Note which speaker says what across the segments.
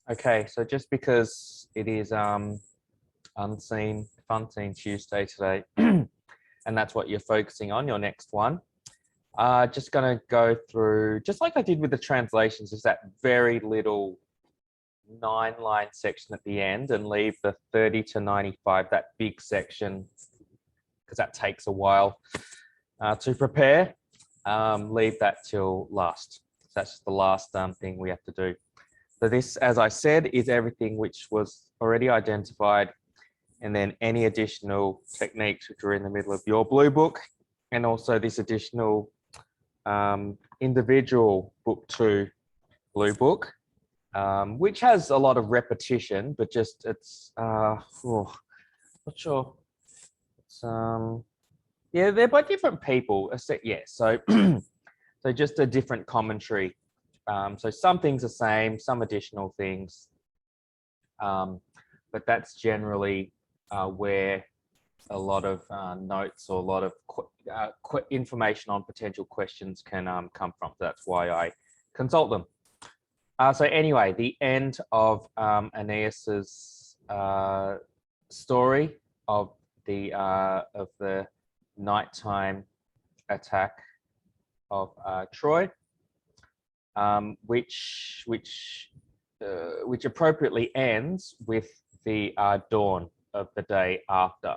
Speaker 1: Okay, so just because it is Unseen Funseen Tuesday today, and that's what you're focusing on, your next one, just going to go through, just like I did with the translations, is that very little 9-line section at the end and leave the 30 to 95, that big section, because that takes a while to prepare. Leave that till last. So that's just the last thing we have to do. So this, as I said, is everything which was already identified, and then any additional techniques which are in the middle of your blue book, and also this additional individual book 2 blue book, which has a lot of repetition, but just it's not sure. It's yeah, they're by different people. Yeah, so so just a different commentary. So some things are same, some additional things, but that's generally where a lot of notes or a lot of information on potential questions can come from. That's why I consult them. So anyway, the end of Aeneas's story of the nighttime attack of Troy, which appropriately ends with the dawn of the day after.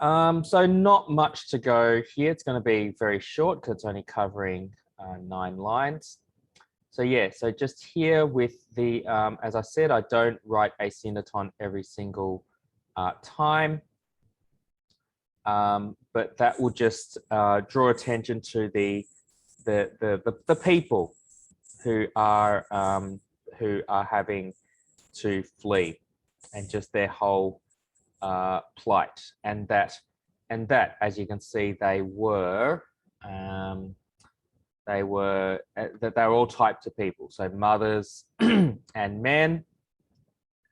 Speaker 1: So not much to go here. It's going to be very short because it's only covering 9 lines. So yeah, so just here with the, as I said, I don't write a syndeton every single time, but that will just draw attention to the people who are having to flee, and just their whole plight, and that, as you can see, they were that they were all types of people, so mothers and men,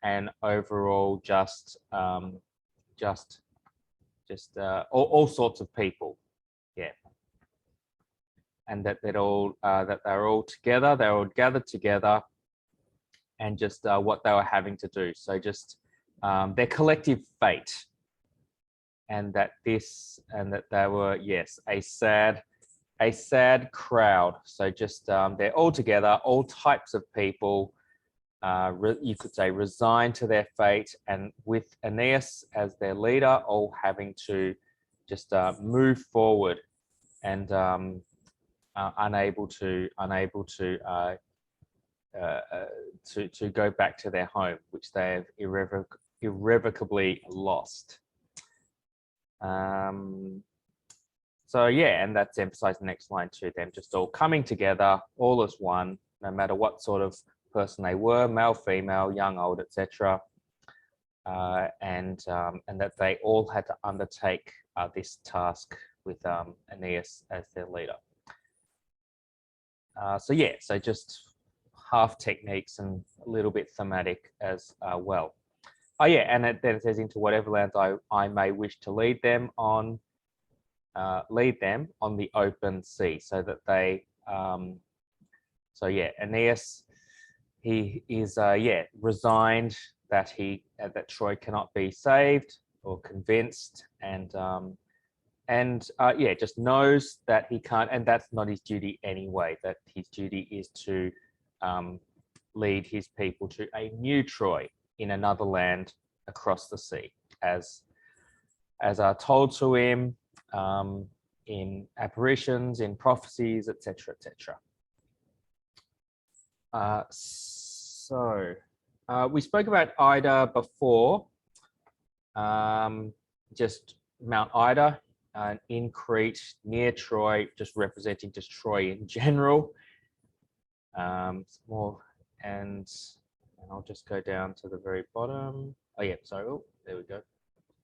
Speaker 1: and overall just all sorts of people, yeah, and that they're all together, they're all gathered together, and just what they were having to do. So just their collective fate, and that they were, yes, a sad crowd. So just they're all together, all types of people, you could say resigned to their fate, and with Aeneas as their leader, all having to just move forward, and unable to go back to their home, which they have irrevocably lost. So yeah, and that's emphasized in the next line too, them just all coming together, all as one, no matter what sort of person they were, male, female, young, old, etc. And that they all had to undertake this task with Aeneas as their leader. So yeah, so just half techniques and a little bit thematic as well. Oh yeah, and then it says, into whatever lands I may wish to lead them on the open sea, so that they so yeah, Aeneas, he is resigned that that Troy cannot be saved, or convinced, and yeah, just knows that he can't, and that's not his duty anyway, that his duty is to lead his people to a new Troy in another land across the sea, as are told to him in apparitions, in prophecies, etc., etc. So we spoke about Ida before, just Mount Ida in Crete, near Troy, just representing just Troy in general. More, and I'll just go down to the very bottom. Oh yeah, sorry. Oh, there we go.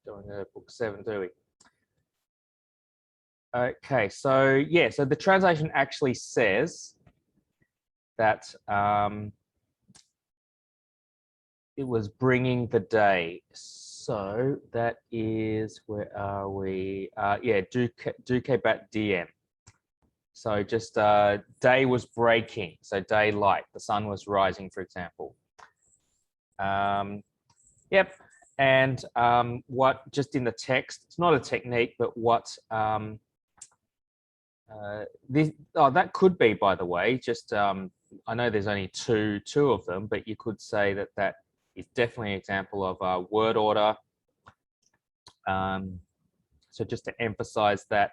Speaker 1: Going to book 7, do we? Okay, so yeah, so the translation actually says that it was bringing the day. So that is, where are we? Yeah, Duce bat diem. So just day was breaking. So daylight, the sun was rising, for example. Yep. And what just in the text, it's not a technique, but what that could be, by the way, just I know there's only two of them, but you could say that that is definitely an example of word order. So just to emphasize that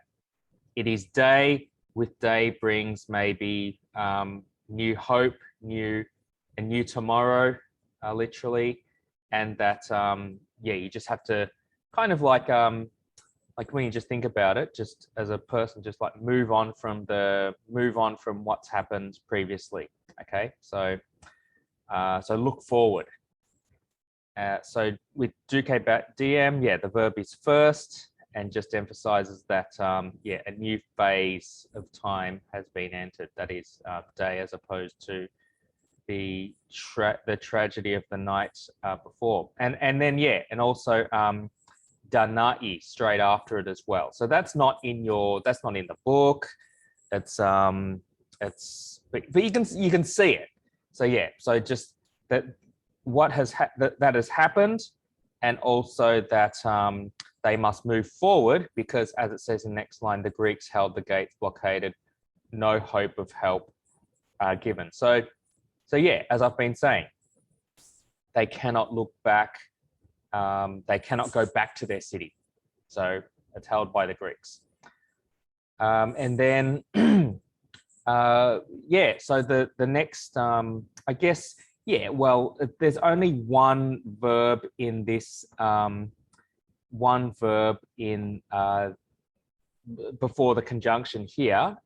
Speaker 1: it is day, with day brings maybe new hope, a new tomorrow, literally, and that yeah, you just have to kind of like when you just think about it, just as a person, just like move on from what's happened previously. Okay, so so look forward. So with duque bat diem, yeah, the verb is first, and just emphasizes that yeah, a new phase of time has been entered. That is day, as opposed to the tragedy of the night before. And then yeah, and also Dana'i straight after it as well. So that's not in the book. It's but you can see it. So yeah, so just that what has that has happened, and also that they must move forward, because as it says in the next line, the Greeks held the gates blockaded, no hope of help given. So yeah, as I've been saying, they cannot look back. They cannot go back to their city. So it's held by the Greeks. And then, yeah, so the next, I guess, yeah, well, there's only one verb in this, before the conjunction here.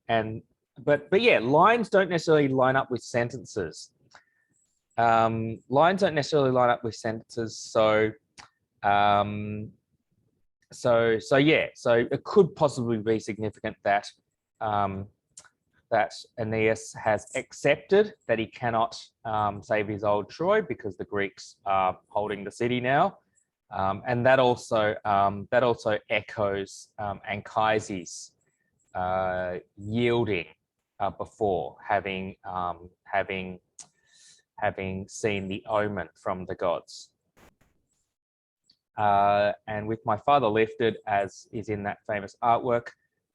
Speaker 1: But yeah, lines don't necessarily line up with sentences. Lines don't necessarily line up with sentences. So so yeah, so it could possibly be significant that that Aeneas has accepted that he cannot save his old Troy, because the Greeks are holding the city now, and that also echoes Anchises yielding before having seen the omen from the gods. And with my father lifted, as is in that famous artwork,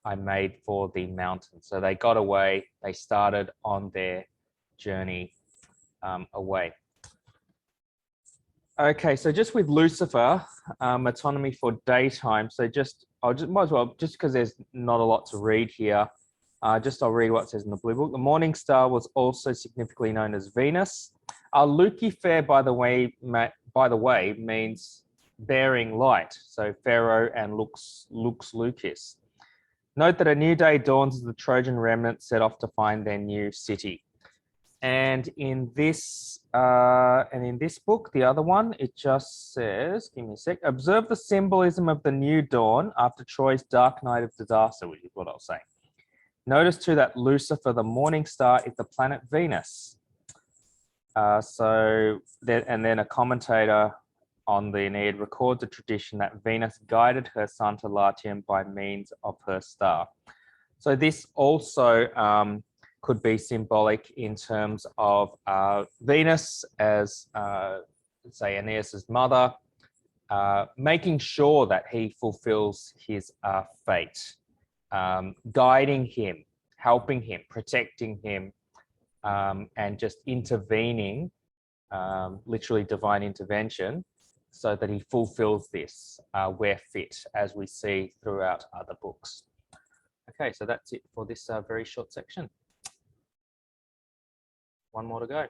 Speaker 1: I made for the mountain. So they got away, they started on their journey away. Okay, so just with Lucifer, metonymy for daytime. So might as well, just because there's not a lot to read here, I'll read what it says in the blue book. The morning star was also significantly known as Venus. Lucifer, by the way, means bearing light. So Pharaoh and Lux Lucis. Note that a new day dawns as the Trojan remnant set off to find their new city. And in this book, the other one, it just says, give me a sec, observe the symbolism of the new dawn after Troy's dark night of disaster, which is what I'll say. Notice too that Lucifer, the morning star, is the planet Venus. And then a commentator on the Aeneid records a tradition that Venus guided her son to Latium by means of her star. So this also could be symbolic in terms of Venus as, say, Aeneas's mother, making sure that he fulfills his fate, guiding him, helping him, protecting him, and just intervening, literally divine intervention, so that he fulfills this where fit, as we see throughout other books. Okay, so that's it for this very short section. One more to go.